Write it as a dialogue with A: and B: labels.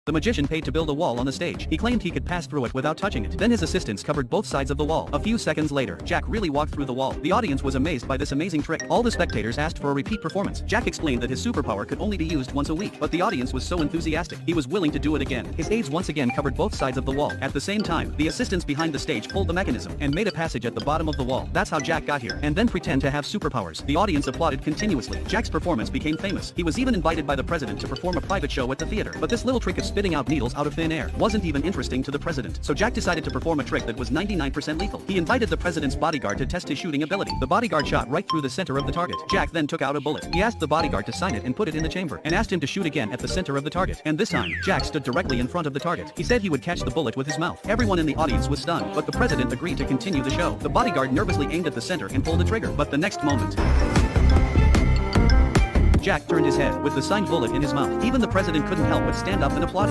A: The magician paid to build a wall on the stage. He claimed he could pass through it without touching it. Then his assistants covered both sides of the wall. A few seconds later, Jack really walked through the wall. The audience was amazed by this amazing trick. All the spectators asked for a repeat performance. Jack explained that his superpower could only be used once a week, but the audience was so enthusiastic, he was willing to do it again. His aides once again covered both sides of the wall. At the same time, the assistants behind the stage pulled the mechanism and made a passage at the bottom of the wall. That's how Jack got here. And then pretend to have superpowers. The audience applauded continuously. Jack's performance became famous. He was even invited by the president to perform a private show at the theater. But this little trick of spitting out needles out of thin air wasn't even interesting to the president. So Jack decided to perform a trick that was 99% lethal. He invited the president's bodyguard to test his shooting ability. The bodyguard shot right through the center of the target. Jack then took out a bullet. He asked the bodyguard to sign it and put it in the chamber, and asked him to shoot again at the center of the target. And this time, Jack stood directly in front of the target. He said he would catch the bullet with his mouth. Everyone in the audience was stunned, but the president agreed to continue the show. The bodyguard nervously aimed at the center and pulled the trigger, but the next moment, Jack turned his head with the signed bullet in his mouth. Even the president couldn't help but stand up and applaud him.